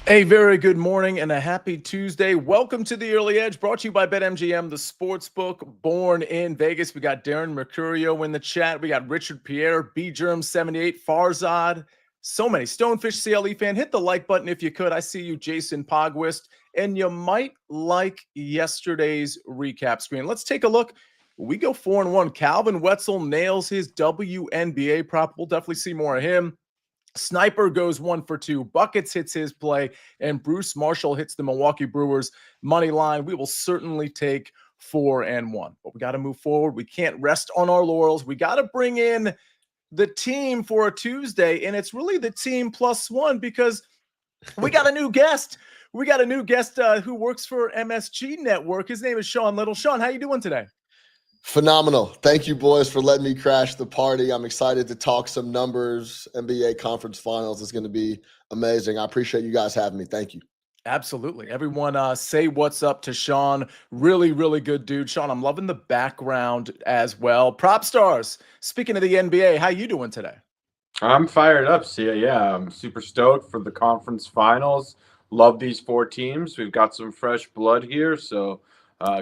A very good morning and a happy Tuesday. Welcome to the Early Edge, brought to you by BetMGM, the sports book born in Vegas. We got Darren Mercurio in the chat. We got Richard Pierre, BGerm78, Farzad, so many. Stonefish CLE fan, hit the like button if you could. I see you, Jason Pogwist, and you might like yesterday's recap screen. Let's take a look. We go 4-1. Calvin Wetzel nails his WNBA prop. We'll definitely see more of him. Snyper goes 1 for 2. Buckets hits his play, and Bruce Marshall hits the Milwaukee Brewers money line. We will certainly take 4-1, but we got to move forward. We can't rest on our laurels. We got to bring in the team for a Tuesday, and it's really the team plus one because we got a new guest. We got a new guest who works for MSG Network. His name is Sean Litte. Sean, how you doing today? Phenomenal. Thank you, boys, for letting me crash the party. I'm excited to talk some numbers. NBA Conference Finals is going to be amazing. I appreciate you guys having me. Thank you. Absolutely. Everyone say what's up to Sean. Really, really good dude. Sean, I'm loving the background as well. PropStarz, speaking of the NBA, how you doing today? I'm fired up, Sia. Yeah, I'm super stoked for the conference finals. Love these four teams. We've got some fresh blood here, so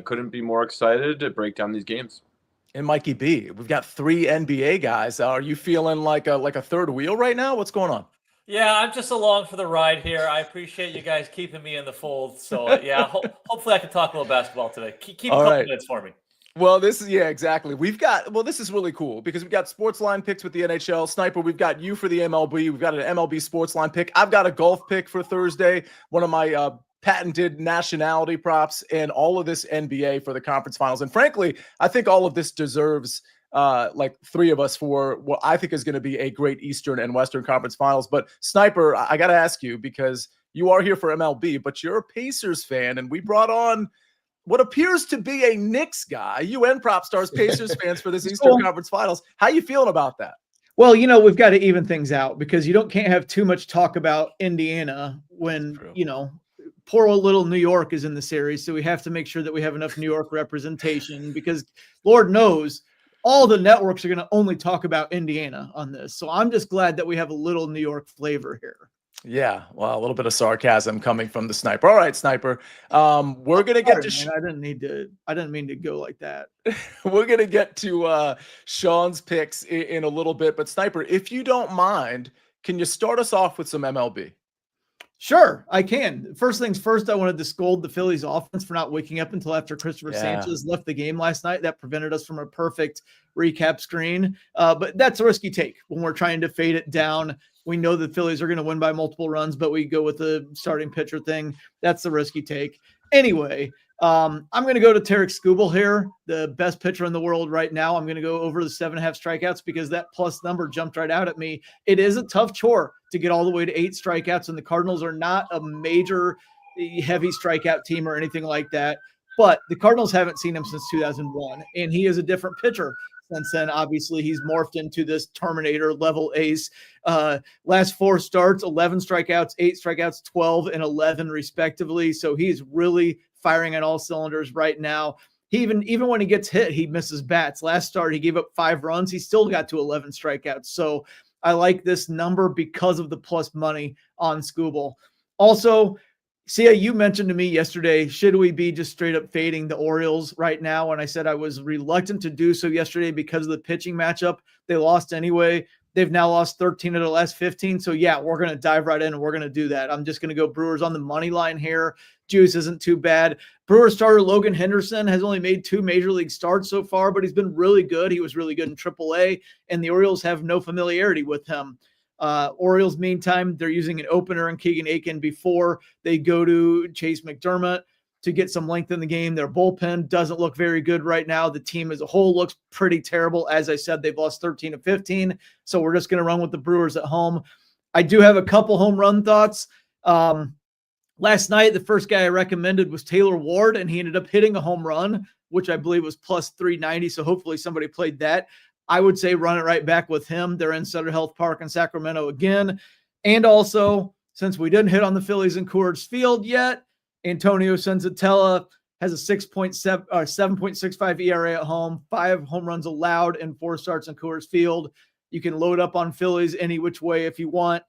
couldn't be more excited to break down these games. And Mikey B, we've got 3 NBA guys. Are you feeling like a third wheel right now? What's going on? Yeah, I'm just along for the ride here. I appreciate you guys keeping me in the fold. So, yeah, hopefully I can talk a little basketball today. Keep a couple minutes for me. Well, exactly. This is really cool because we've got SportsLine Picks with the NHL. Sniper, we've got you for the MLB. We've got an MLB SportsLine pick. I've got a golf pick for Thursday, one of my patented nationality props, and all of this NBA for the conference finals. And frankly, I think all of this deserves like 3 of us for what I think is going to be a great Eastern and Western Conference Finals. But Sniper, I got to ask you, because you are here for MLB, but you're a Pacers fan, and we brought on what appears to be a Knicks guy. You and PropStarz Pacers fans for this Eastern Conference Finals. How you feeling about that? Well, we've got to even things out because can't have too much talk about Indiana when, poor old little New York is in the series. So we have to make sure that we have enough New York representation because Lord knows all the networks are going to only talk about Indiana on this. So I'm just glad that we have a little New York flavor here. Yeah, well, a little bit of sarcasm coming from the Sniper. All right, Sniper. We're gonna get to. I didn't mean to go like that. We're gonna get to Sean's picks in a little bit, but Sniper, if you don't mind, can you start us off with some MLB? Sure, I can. First things first, I wanted to scold the Phillies offense for not waking up until after Christopher Sanchez left the game last night. That prevented us from a perfect recap screen. But that's a risky take when we're trying to fade it down. We know the Phillies are going to win by multiple runs, but we go with the starting pitcher thing. That's the risky take. Anyway, I'm going to go to Tarek Skubal here, the best pitcher in the world right now. I'm going to go over the 7.5 strikeouts because that plus number jumped right out at me. It is a tough chore to get all the way to 8 strikeouts, and the Cardinals are not a major heavy strikeout team or anything like that. But the Cardinals haven't seen him since 2001, and he is a different pitcher. Since then, obviously, he's morphed into this Terminator level ace. Last 4 starts, 11 strikeouts, 8 strikeouts, 12 and 11 respectively. So he's really firing on all cylinders right now. Even when he gets hit, he misses bats. Last start, he gave up 5 runs. He still got to 11 strikeouts. So I like this number because of the plus money on Skubal. Also, Sia, you mentioned to me yesterday, should we be just straight up fading the Orioles right now? And I said I was reluctant to do so yesterday because of the pitching matchup. They lost anyway. They've now lost 13 of the last 15. So, yeah, we're going to dive right in and we're going to do that. I'm just going to go Brewers on the money line here. Juice isn't too bad. Brewers starter Logan Henderson has only made 2 major league starts so far, but he's been really good. He was really good in AAA, and the Orioles have no familiarity with him. Orioles, meantime, they're using an opener in Keegan Aiken before they go to Chase McDermott to get some length in the game. Their bullpen doesn't look very good right now. The team as a whole looks pretty terrible. As I said, they've lost 13 of 15. So we're just going to run with the Brewers at home. I do have a couple home run thoughts. Last night, the first guy I recommended was Taylor Ward, and he ended up hitting a home run, which I believe was plus 390. So hopefully somebody played that. I would say run it right back with him. They're in Sutter Health Park in Sacramento again. And also, since we didn't hit on the Phillies in Coors Field yet, Antonio Senzatella has a 7.65 ERA at home, 5 home runs allowed in 4 starts in Coors Field. You can load up on Phillies any which way if you want.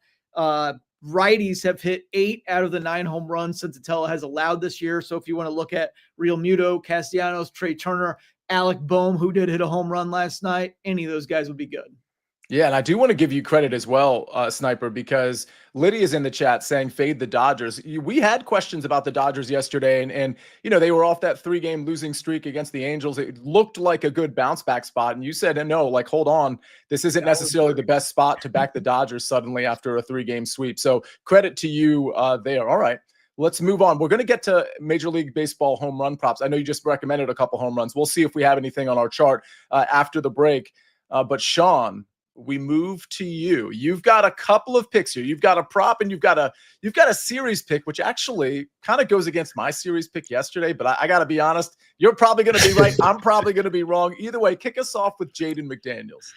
Righties have hit 8 out of the 9 home runs Senzatella has allowed this year. So if you want to look at Real Muto, Castellanos, Trey Turner, Alec Boehm, who did hit a home run last night, any of those guys would be good. Yeah, and I do want to give you credit as well, Sniper, because Lydia is in the chat saying fade the Dodgers. We had questions about the Dodgers yesterday, and they were off that 3-game losing streak against the Angels. It looked like a good bounce back spot, and you said, no, like, hold on, this isn't necessarily the best spot to back the Dodgers suddenly after a 3-game sweep. So credit to you there. All right, let's move on. We're going to get to Major League Baseball home run props. I know you just recommended a couple home runs. We'll see if we have anything on our chart after the break. But Sean, we move to you. You've got a couple of picks here. You've got a prop and you've got a series pick, which actually kind of goes against my series pick yesterday. But I got to be honest, you're probably going to be right. I'm probably going to be wrong. Either way, kick us off with Jaden McDaniels.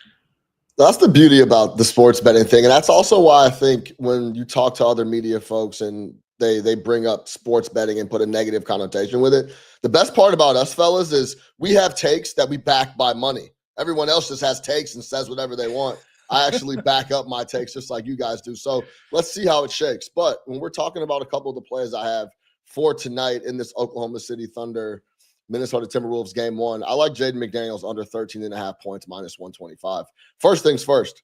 That's the beauty about the sports betting thing. And that's also why I think when you talk to other media folks and they bring up sports betting and put a negative connotation with it, the best part about us fellas is we have takes that we back by money. Everyone else just has takes and says whatever they want. I actually back up my takes just like you guys do. So let's see how it shakes. But when we're talking about a couple of the plays I have for tonight in this Oklahoma City Thunder, Minnesota Timberwolves game 1, I like Jaden McDaniels under 13.5 points, minus 125. First things first,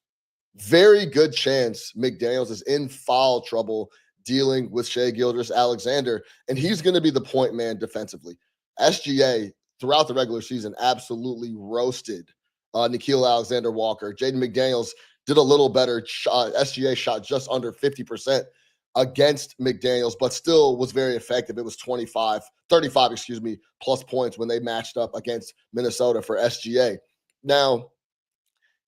very good chance McDaniels is in foul trouble dealing with Shai Gilgeous-Alexander, and he's going to be the point man defensively. SGA, throughout the regular season, absolutely roasted Nickeil Alexander-Walker. Jaden McDaniels did a little better. SGA shot just under 50% against McDaniels, but still was very effective. It was 35 plus points when they matched up against Minnesota for SGA. Now,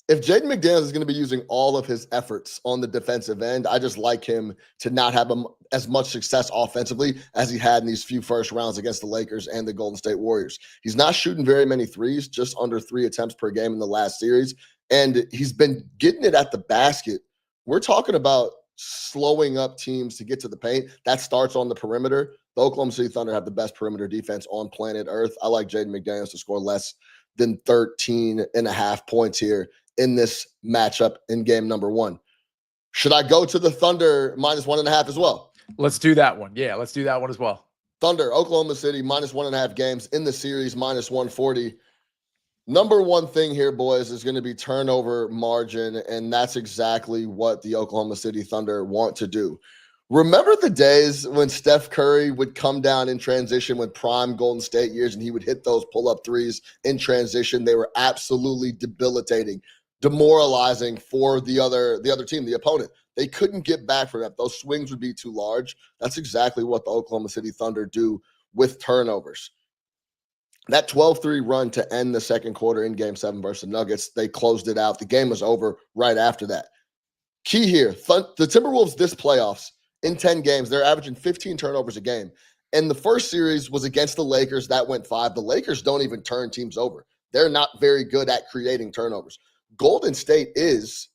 if Jaden McDaniels is going to be using all of his efforts on the defensive end, I just like him to not have as much success offensively as he had in these few first rounds against the Lakers and the Golden State Warriors. He's not shooting very many threes, just under 3 attempts per game in the last series, and he's been getting it at the basket. We're talking about slowing up teams to get to the paint. That starts on the perimeter. The Oklahoma City Thunder have the best perimeter defense on planet Earth. I like Jaden McDaniels to score less than 13.5 points here in this matchup in game number 1. Should I go to the Thunder minus 1.5 as well? Let's do that one. Yeah, let's do that one as well. Thunder, Oklahoma City, minus 1.5 games in the series, minus 140. Number one thing here, boys, is going to be turnover margin, and that's exactly what the Oklahoma City Thunder want to do. Remember the days when Steph Curry would come down in transition with prime Golden State years, and he would hit those pull-up threes in transition? They were absolutely debilitating, demoralizing for the other team, the opponent. They couldn't get back from that. Those swings would be too large. That's exactly what the Oklahoma City Thunder do with turnovers. That 12-3 run to end the second quarter in Game 7 versus the Nuggets, they closed it out. The game was over right after that. Key here, the Timberwolves this playoffs, in 10 games, they're averaging 15 turnovers a game. And the first series was against the Lakers. That went 5. The Lakers don't even turn teams over. They're not very good at creating turnovers. Golden State is,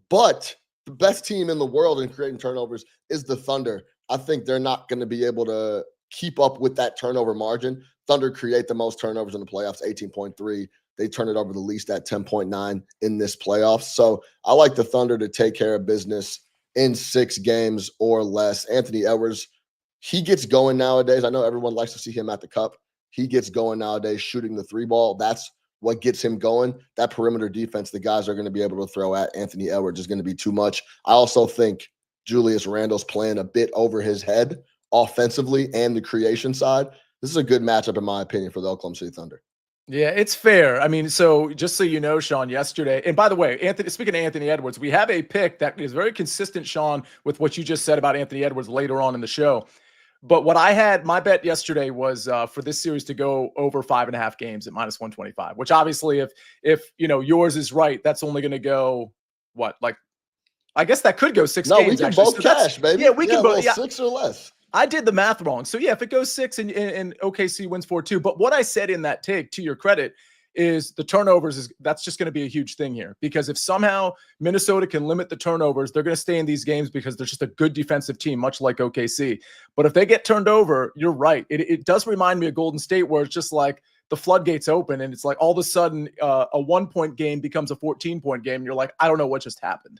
but the best team in the world in creating turnovers is the Thunder. I think they're not going to be able to keep up with that turnover margin. Thunder create the most turnovers in the playoffs, 18.3. They turn it over the least at 10.9 in this playoffs. So I like the Thunder to take care of business in 6 games or less. Anthony Edwards, he gets going nowadays. I know everyone likes to see him at the cup. He gets going nowadays shooting the 3 ball. That's what gets him going. That perimeter defense the guys are going to be able to throw at Anthony Edwards is going to be too much. I also think Julius Randle's playing a bit over his head offensively and the creation side. This is a good matchup, in my opinion, for the Oklahoma City Thunder. Yeah, it's fair. I mean, so just so you know, Sean, yesterday, and by the way, speaking of Anthony Edwards, we have a pick that is very consistent, Sean, with what you just said about Anthony Edwards later on in the show. But what I had, my bet yesterday was for this series to go over 5.5 games at minus 125, which obviously if yours is right, that's only going to go what? Like, I guess that could go 6 games. No, we can actually. both cash, baby. Yeah, we can both. Yeah. 6 or less. I did the math wrong. So yeah, if it goes 6 and OKC wins 4-2, but what I said in that take, to your credit, is the turnovers that's just going to be a huge thing here, because if somehow Minnesota can limit the turnovers, they're going to stay in these games because they're just a good defensive team, much like OKC. But if they get turned over, you're right. It does remind me of Golden State, where it's just like the floodgates open and it's like all of a sudden a 1-point game becomes a 14-point game. And you're like, I don't know what just happened.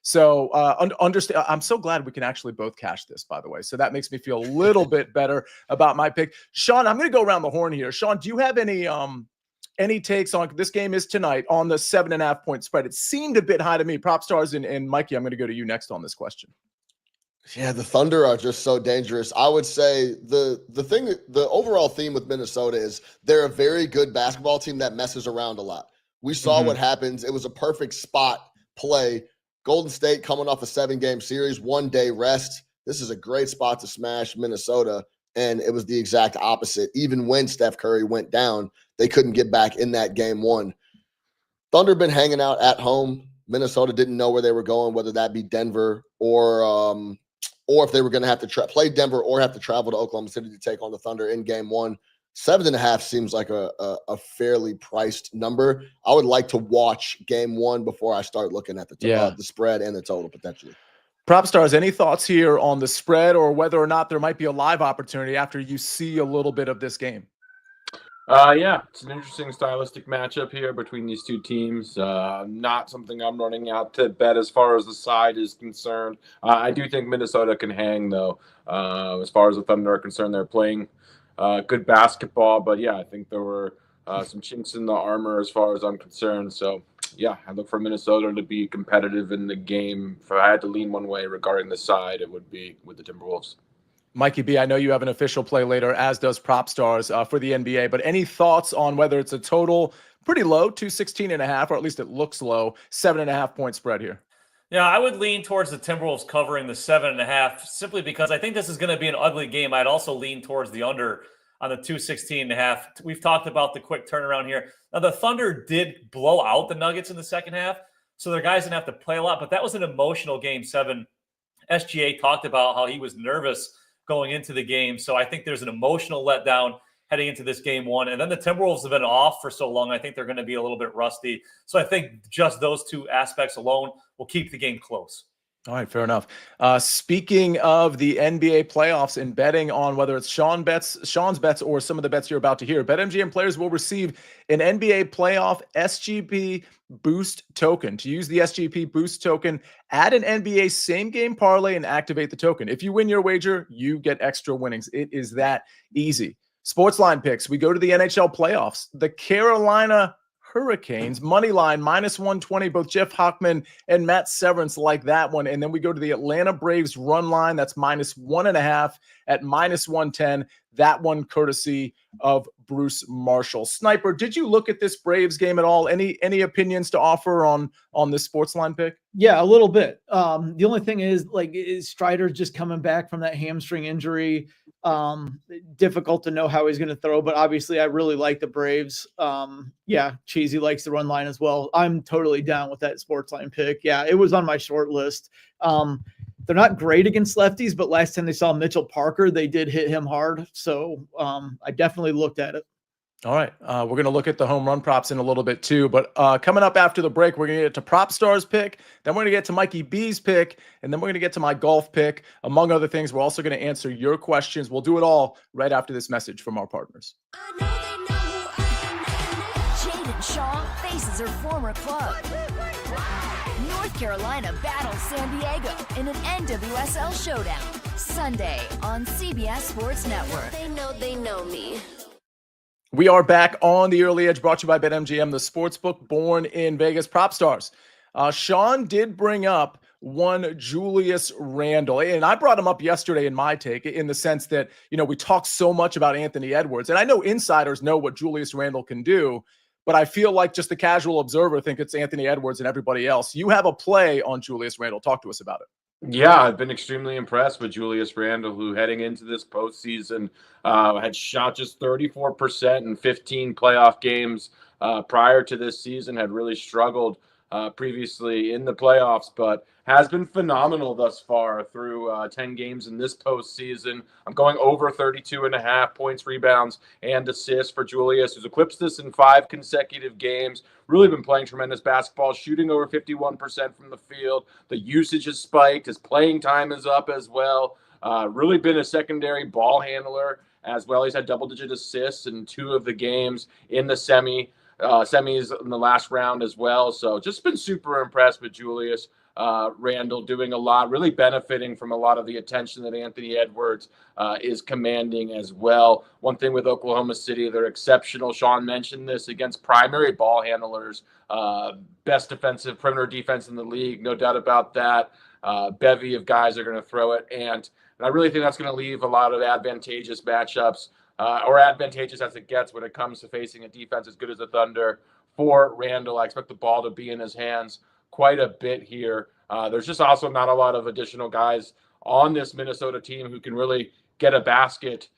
So understand. I'm so glad we can actually both cash this, by the way. So that makes me feel a little bit better about my pick. Sean, I'm going to go around the horn here. Sean, do you have any takes on this game is tonight on the 7.5 point spread? It seemed a bit high to me. PropStarz and Mikey, I'm going to go to you next on this question. Yeah, the Thunder are just so dangerous. I would say the overall theme with Minnesota is they're a very good basketball team that messes around a lot. We saw what happens. It was a perfect spot play. Golden State coming off a 7-game series, 1 day rest. This is a great spot to smash Minnesota. And it was the exact opposite. Even when Steph Curry went down, they couldn't get back in that game 1. Thunder been hanging out at home. Minnesota didn't know where they were going, whether that be Denver or if they were going to have to play Denver or have to travel to Oklahoma City to take on the Thunder in game 1. 7.5 seems like a fairly priced number. I would like to watch game 1 before I start looking at the spread and the total potentially. PropStarz, any thoughts here on the spread or whether or not there might be a live opportunity after you see a little bit of this game? Yeah, it's an interesting stylistic matchup here between these two teams. Not something I'm running out to bet as far as the side is concerned. I do think Minnesota can hang, though. As far as the Thunder are concerned, they're playing good basketball. But, yeah, I think there were some chinks in the armor as far as I'm concerned. So, yeah, I look for Minnesota to be competitive in the game. If I had to lean one way regarding the side, it would be with the Timberwolves. Mikey B, I know you have an official play later, as does PropStarz for the NBA, but any thoughts on whether it's a total pretty low, 216.5, or at least it looks low, 7.5 point spread here? Yeah, I would lean towards the Timberwolves covering the 7.5 simply because I think this is going to be an ugly game. I'd also lean towards the under on the 216.5. We've talked about the quick turnaround here. Now, the Thunder did blow out the Nuggets in the second half, so their guys didn't have to play a lot, but that was an emotional game 7. SGA talked about how he was nervous going into the game. So I think there's an emotional letdown heading into this game 1. And then the Timberwolves have been off for so long. I think they're going to be a little bit rusty. So I think just those two aspects alone will keep the game close. All right, fair enough. Speaking of the NBA playoffs and betting on whether it's Sean's bets or some of the bets you're about to hear, BetMGM players will receive an NBA playoff SGP boost token. To use the SGP boost token, add an NBA same game parlay and activate the token. If you win your wager, you get extra winnings. It is that easy. SportsLine Picks. We go to the NHL playoffs. The Carolina Hurricanes money line -120. Both Jeff Hockman and Matt Severance like that one. And then we go to the Atlanta Braves run line. That's -1.5 at -110. That one courtesy of Bruce Marshall. Sniper, did you look at this Braves game at all? Any opinions to offer on this SportsLine pick? Yeah, a little bit. The only thing is Strider's just coming back from that hamstring injury. Difficult to know how he's going to throw, but obviously I really like the Braves. Yeah, Cheesy likes the run line as well. I'm totally down with that SportsLine pick. Yeah, it was on my short list. They're not great against lefties, but last time they saw Mitchell Parker, they did hit him hard. So I definitely looked at it. All right. We're going to look at the home run props in a little bit too. But coming up after the break, we're going to get to PropStarz pick. Then we're going to get to Mikey B's pick. And then we're going to get to my golf pick. Among other things, we're also going to answer your questions. We'll do it all right after this message from our partners. I know they know who I am. Jaden Shaw faces her former club. North Carolina battles San Diego in an NWSL showdown. Sunday on CBS Sports Network. They know me. We are back on the Early Edge, brought to you by BetMGM, the sportsbook born in Vegas. PropStarz. Sean did bring up one Julius Randle, and I brought him up yesterday in my take in the sense that, we talk so much about Anthony Edwards, and I know insiders know what Julius Randle can do, but I feel like just the casual observer think it's Anthony Edwards and everybody else. You have a play on Julius Randle. Talk to us about it. Yeah, I've been extremely impressed with Julius Randle, who heading into this postseason had shot just 34% in 15 playoff games prior to this season, had really struggled previously in the playoffs, but has been phenomenal thus far through 10 games in this postseason. I'm going over 32.5 points, rebounds, and assists for Julius, who's eclipsed this in 5 consecutive games. Really been playing tremendous basketball, shooting over 51% from the field. The usage has spiked. His playing time is up as well. Really been a secondary ball handler as well. He's had double-digit assists in 2 of the games in the semi. semis in the last round as well. So just been super impressed with Julius Randle doing a lot, really benefiting from a lot of the attention that Anthony Edwards is commanding as well. One thing with Oklahoma City, they're exceptional. Sean mentioned this against primary ball handlers, best defensive perimeter defense in the league, no doubt about that. Bevy of guys are going to throw it, and I really think that's going to leave a lot of advantageous matchups, or advantageous as it gets when it comes to facing a defense as good as the Thunder for Randle. I expect the ball to be in his hands quite a bit here. There's just also not a lot of additional guys on this Minnesota team who can really get a basket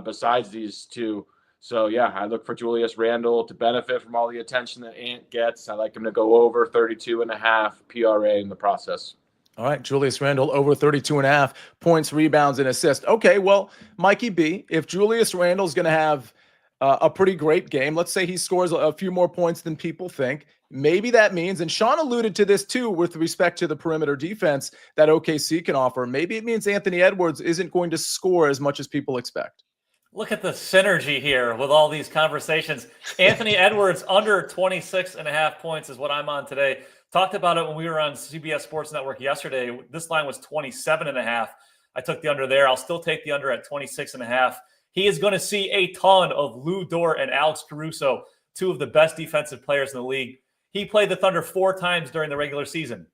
besides these two. So, yeah, I look for Julius Randle to benefit from all the attention that Ant gets. I like him to go over 32.5 PRA in the process. All right, Julius Randle over 32.5 points, rebounds, and assists. Okay, well, Mikey B, if Julius Randle's going to have a pretty great game, let's say he scores a few more points than people think, maybe that means, and Sean alluded to this too with respect to the perimeter defense that OKC can offer, maybe it means Anthony Edwards isn't going to score as much as people expect. Look at the synergy here with all these conversations. Anthony Edwards under 26.5 points is what I'm on today. Talked about it when we were on CBS Sports Network yesterday. This line was 27.5. I took the under there. I'll still take the under at 26.5. He is going to see a ton of Lou Dort and Alex Caruso, two of the best defensive players in the league. He played the Thunder 4 times during the regular season.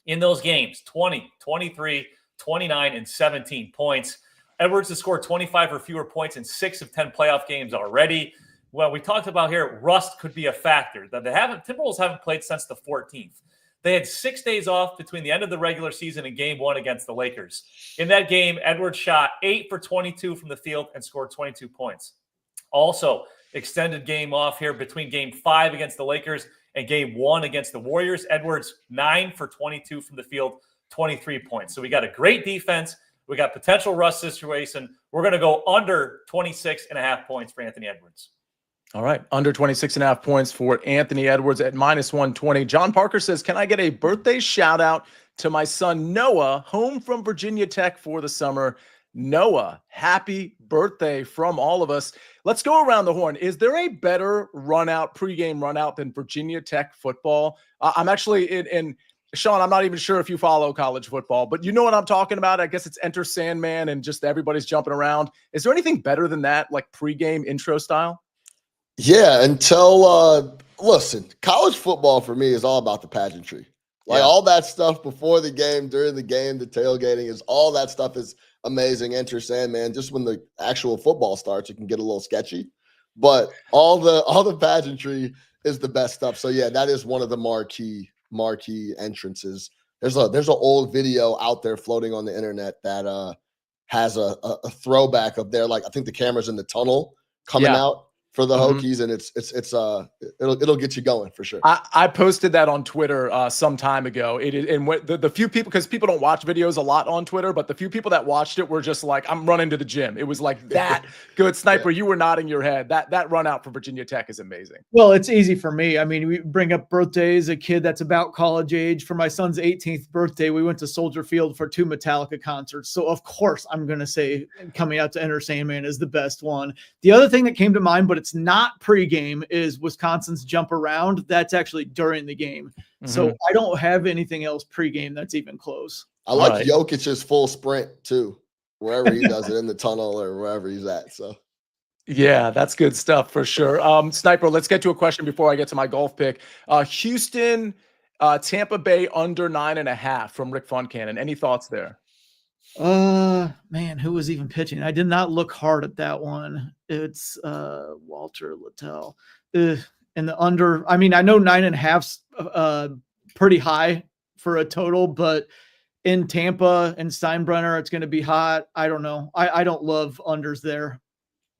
In those games, 20, 23, 29, and 17 points. Edwards has scored 25 or fewer points in 6 of 10 playoff games already. Well, we talked about here, rust could be a factor. That Timberwolves haven't played since the 14th. They had 6 days off between the end of the regular season and game 1 against the Lakers. In that game, Edwards shot 8 for 22 from the field and scored 22 points. Also, extended game off here between game 5 against the Lakers and game 1 against the Warriors. Edwards, 9 for 22 from the field, 23 points. So we got a great defense. We got potential rust situation. We're going to go under 26.5 points for Anthony Edwards. All right, under 26.5 points for Anthony Edwards at -120. John Parker says, can I get a birthday shout out to my son Noah, home from Virginia Tech for the summer? Noah, happy birthday from all of us. Let's go around the horn. Is there a better pregame run out than Virginia Tech football? I'm actually in Sean, I'm not even sure if you follow college football, but you know what I'm talking about. I guess it's Enter Sandman and just everybody's jumping around. Is there anything better than that, like pregame intro style? Yeah, until listen, college football for me is all about the pageantry. Like all that stuff before the game, during the game, the tailgating all that stuff is amazing. Enter Sandman. Just when the actual football starts, it can get a little sketchy. But all the pageantry is the best stuff. So yeah, that is one of the marquee entrances. There's an old video out there floating on the internet that has a throwback of their, like, I think the camera's in the tunnel coming out for the Hokies, and it'll get you going for sure. I posted that on Twitter some time ago. It is, and the few people, because people don't watch videos a lot on Twitter, but the few people that watched it were just like, I'm running to the gym. It was like that good. Sniper, you were nodding your head. That run out for Virginia Tech is amazing. Well, it's easy for me. I mean, we bring up birthdays. A kid that's about college age. For my son's 18th birthday, we went to Soldier Field for 2 Metallica concerts. So of course I'm going to say Coming Out to Enter Sandman is the best one. The other thing that came to mind, but it's not pregame, is Wisconsin's Jump Around. That's actually during the game. So I don't have anything else pregame that's even close. I like Jokic's full sprint too, wherever he does it, in the tunnel or wherever he's at. So yeah, that's good stuff for sure. Sniper, let's get to a question before I get to my golf pick. Houston, Tampa Bay under 9.5 from Rick Funcannon. Any thoughts there? Man, who was even pitching? I did not look hard at that one. It's Walter Littell. And the under, I mean, I know 9.5's pretty high for a total, but in Tampa and Steinbrenner, it's going to be hot. I don't know. I don't love unders there.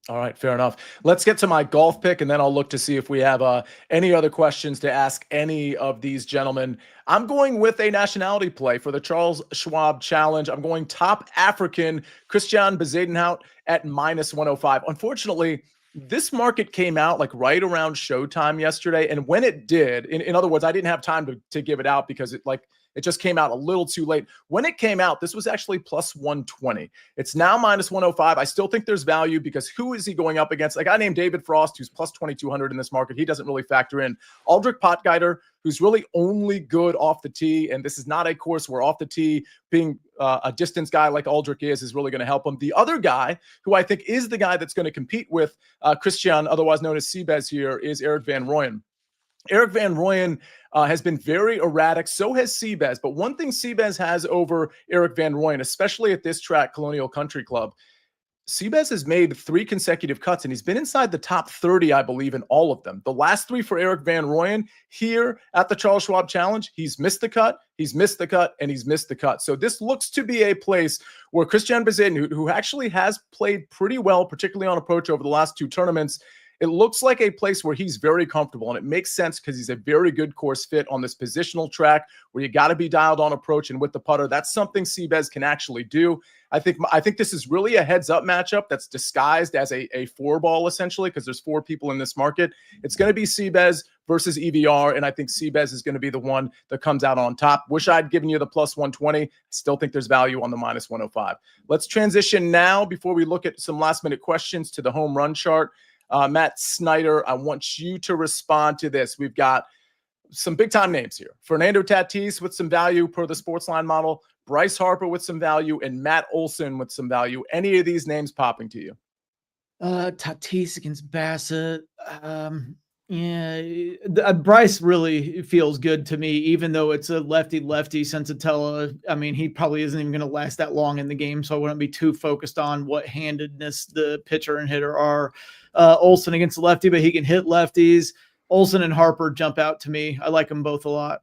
All right, fair enough. Let's get to my golf pick, and then I'll look to see if we have any other questions to ask any of these gentlemen. I'm going with a nationality play for the Charles Schwab Challenge. I'm going top African, Christian Bezuidenhout at -105. Unfortunately, This market came out like right around showtime yesterday. And when it did, in other words, I didn't have time to give it out because it just came out a little too late. When it came out, this was actually plus 120. It's now minus 105. I still think there's value because who is he going up against? A guy named David Frost, who's plus 2,200 in this market. He doesn't really factor in. Aldrich Potgieter, who's really only good off the tee. And this is not a course where off the tee being a distance guy like Aldrich is really going to help him. The other guy who I think is the guy that's going to compete with Christian, otherwise known as CBS here, is Eric Van Rooyen. Eric Van Rooyen has been very erratic. So has Seabez. But one thing Seabez has over Eric Van Rooyen, especially at this track, Colonial Country Club, Seabez has made 3 consecutive cuts, and he's been inside the top 30, I believe, in all of them. The last 3 for Eric Van Rooyen here at the Charles Schwab Challenge, he's missed the cut, he's missed the cut, and he's missed the cut. So this looks to be a place where Christian Bezin, who actually has played pretty well, particularly on approach over the last 2 tournaments, it looks like a place where he's very comfortable, and it makes sense because he's a very good course fit on this positional track where you got to be dialed on approach and with the putter. That's something Seabez can actually do. I think this is really a heads-up matchup that's disguised as a 4-ball, essentially, because there's 4 people in this market. It's going to be Seabez versus EVR, and I think Seabez is going to be the one that comes out on top. Wish I'd given you the plus 120. Still think there's value on the minus 105. Let's transition now, before we look at some last-minute questions, to the home run chart. Matt Snyder, I want you to respond to this. We've got some big-time names here. Fernando Tatis with some value per the SportsLine model, Bryce Harper with some value, and Matt Olson with some value. Any of these names popping to you? Tatis against Bassett. Bryce really feels good to me, even though it's a lefty Sensatella. I mean, he probably isn't even going to last that long in the game, so I wouldn't be too focused on what handedness the pitcher and hitter are. Olson against the lefty, but he can hit lefties. Olson and Harper jump out to me. I like them both a lot.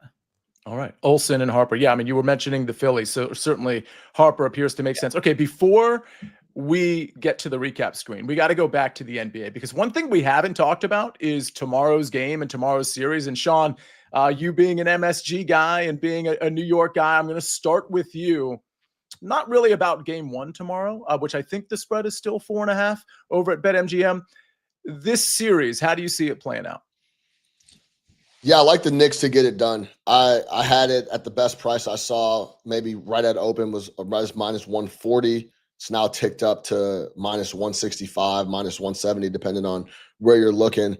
All right. Olson and Harper. Yeah, I mean, you were mentioning the Phillies, so certainly Harper appears to make sense. Okay, before we get to the recap screen, we got to go back to the NBA, because one thing we haven't talked about is tomorrow's game and tomorrow's series. And Sean, you being an MSG guy and being a New York guy, I'm going to start with you. Not really about game 1 tomorrow, which I think the spread is still 4.5 over at BetMGM. This series, how do you see it playing out? Yeah, I like the Knicks to get it done. I had it at the best price I saw, maybe right at open, was minus 140. It's now ticked up to minus 165, minus 170, depending on where you're looking.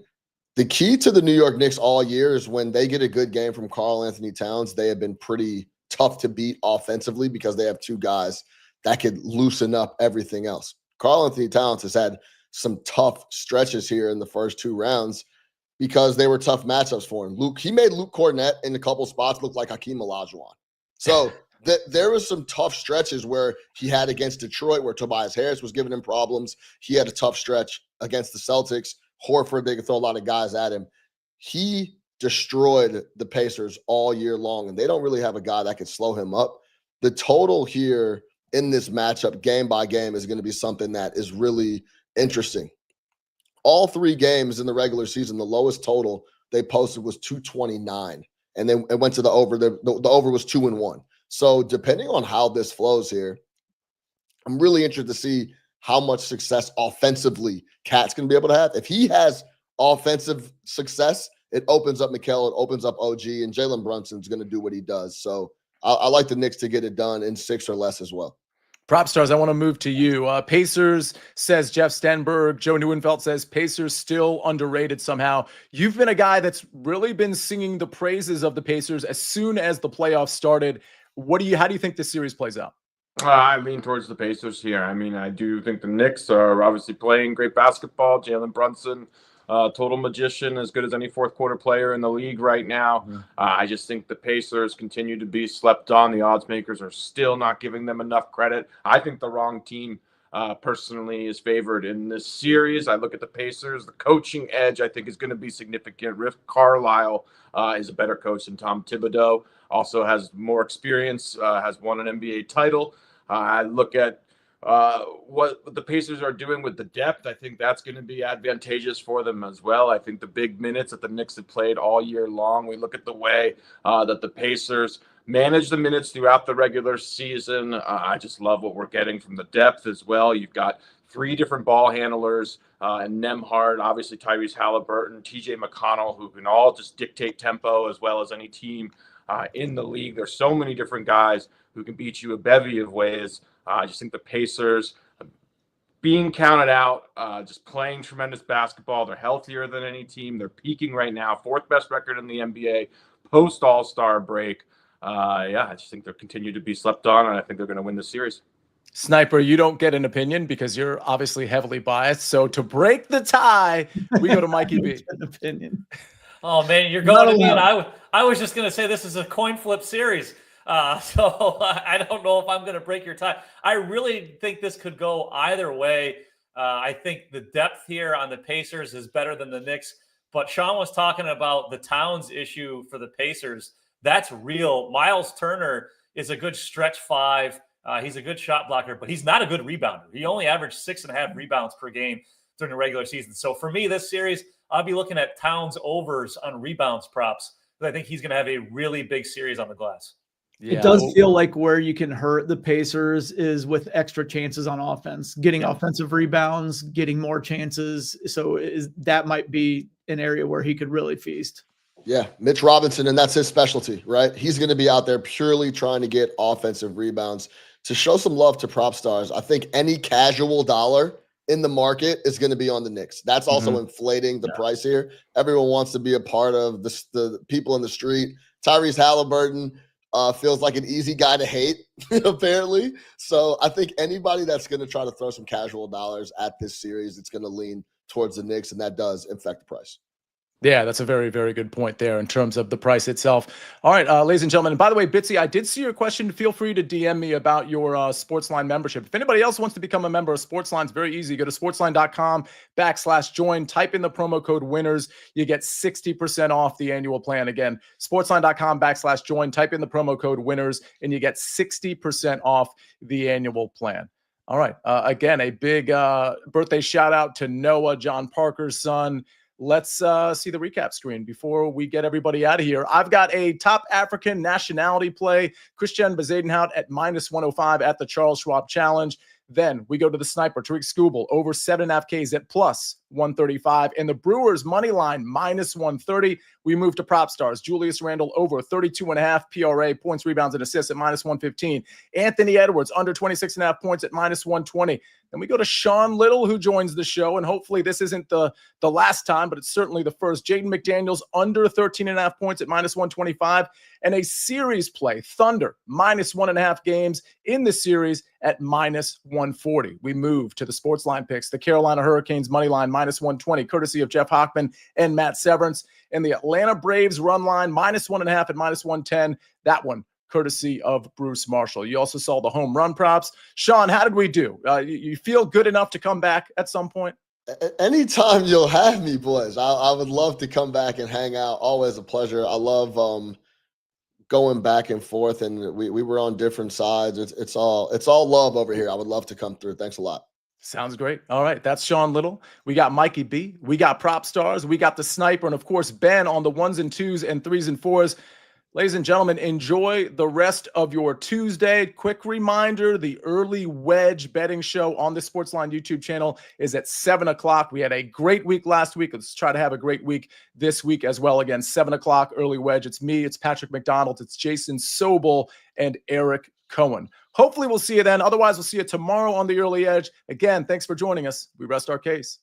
The key to the New York Knicks all year is when they get a good game from Karl Anthony Towns, they have been pretty tough to beat offensively because they have 2 guys that could loosen up everything else. Karl Anthony Towns has had some tough stretches here in the first 2 rounds because they were tough matchups for him. He made Luke Cornett in a couple spots look like Hakeem Olajuwon. So there was some tough stretches where he had against Detroit, where Tobias Harris was giving him problems. He had a tough stretch against the Celtics. Horford, they could throw a lot of guys at him. He destroyed the Pacers all year long, and they don't really have a guy that could slow him up. The total here in this matchup, game by game, is going to be something that is really interesting. All 3 games in the regular season, the lowest total they posted was 229, and then it went to the over. The over was 2-1. So depending on how this flows here, I'm really interested to see how much success offensively Cat's going to be able to have. If he has offensive success, it opens up Mikal, it opens up OG, and Jalen Brunson's going to do what he does. So I like the Knicks to get it done in 6 or less as well. PropStarz, I want to move to you. Pacers, says Jeff Stenberg. Joe Neuenfeld says Pacers still underrated somehow. You've been a guy that's really been singing the praises of the Pacers as soon as the playoffs started. How do you think this series plays out? I lean towards the Pacers here. I mean, I do think the Knicks are obviously playing great basketball. Jalen Brunson, total magician, as good as any 4th quarter player in the league right now. I just think the Pacers continue to be slept on. The odds makers are still not giving them enough credit. I think the wrong team personally is favored in this series. I look at the Pacers. The coaching edge, I think, is going to be significant. Rick Carlisle is a better coach than Tom Thibodeau. Also has more experience, has won an NBA title. I look at what the Pacers are doing with the depth. I think that's going to be advantageous for them as well. I think the big minutes that the Knicks have played all year long, we look at the way that the Pacers manage the minutes throughout the regular season. I just love what we're getting from the depth as well. You've got three different ball handlers, and Nemhard, obviously Tyrese Halliburton, TJ McConnell, who can all just dictate tempo as well as any team in the league. There's so many different guys who can beat you a bevy of ways. I just think the Pacers, being counted out, just playing tremendous basketball. They're healthier than any team. They're peaking right now, fourth best record in the NBA post All-Star break. I just think they'll continue to be slept on, and I think they're going to win the series. Sniper, you don't get an opinion because you're obviously heavily biased. So to break the tie, we go to Mikey B. An opinion. Oh man, you're going to me, and I was just going to say this is a coin flip series. So I don't know if I'm going to break your tie. I really think this could go either way. I think the depth here on the Pacers is better than the Knicks. But Sean was talking about the Towns issue for the Pacers. That's real. Miles Turner is a good stretch five. He's a good shot blocker, but he's not a good rebounder. He only averaged 6.5 rebounds per game during the regular season. So for me, this series, I'll be looking at Towns overs on rebounds props, because I think he's going to have a really big series on the glass. Yeah. It does feel like where you can hurt the Pacers is with extra chances on offense, getting offensive rebounds, getting more chances. So that might be an area where he could really feast. Yeah, Mitch Robinson, and that's his specialty, right? He's going to be out there purely trying to get offensive rebounds. To show some love to PropStarz, I think any casual dollar in the market is going to be on the Knicks. That's also inflating the price here. Everyone wants to be a part of the people in the street. Tyrese Halliburton feels like an easy guy to hate, apparently. So I think anybody that's going to try to throw some casual dollars at this series, it's going to lean towards the Knicks, and that does affect the price. Yeah, that's a very, very good point there in terms of the price itself. All right, ladies and gentlemen. And by the way, Bitsy, I did see your question. Feel free to DM me about your SportsLine membership. If anybody else wants to become a member of SportsLine, it's very easy. Go to sportsline.com/join. Type in the promo code winners. You get 60% off the annual plan. Again, sportsline.com/join. Type in the promo code winners, and you get 60% off the annual plan. All right. Again, a big birthday shout out to Noah, John Parker's son. Let's see the recap screen before we get everybody out of here. I've got a top African nationality play, Christian Bezuidenhout at -105 at the Charles Schwab Challenge. Then we go to the Sniper, Tariq Skubal, over 7.5 Ks at +135. And the Brewers money line, -130. We move to PropStarz. Julius Randle over 32.5 PRA, points, rebounds, and assists at -115. Anthony Edwards under 26.5 points at -120. Then we go to Sean Litte, who joins the show, and hopefully this isn't the last time, but it's certainly the first. Jaden McDaniels under 13.5 points at -125, and a series play, Thunder, -1.5 games in the series at -140. We move to the SportsLine Picks, the Carolina Hurricanes money line, -120, courtesy of Jeff Hochman and Matt Severance, and the Atlanta Braves run line, -1.5 at -110. That one courtesy of Bruce Marshall. You also saw the home run props. Sean, how did we do? You feel good enough to come back at some point? Anytime you'll have me, boys. I would love to come back and hang out. Always a pleasure. I love going back and forth, and we were on different sides. It's all love over here. I would love to come through. Thanks a lot. Sounds great. All right, that's Sean Litte. We got Mikey B. We got PropStarz. We got the Sniper, and of course Ben on the 1s and 2s and 3s and 4s. Ladies and gentlemen, enjoy the rest of your Tuesday. Quick reminder, the early wedge betting show on the SportsLine YouTube channel is at 7 o'clock. We had a great week last week. Let's try to have a great week this week as well. Again, 7 o'clock, early wedge. It's me, it's Patrick McDonald, it's Jason Sobel, and Eric Cohen. Hopefully we'll see you then. Otherwise, we'll see you tomorrow on the early edge. Again, thanks for joining us. We rest our case.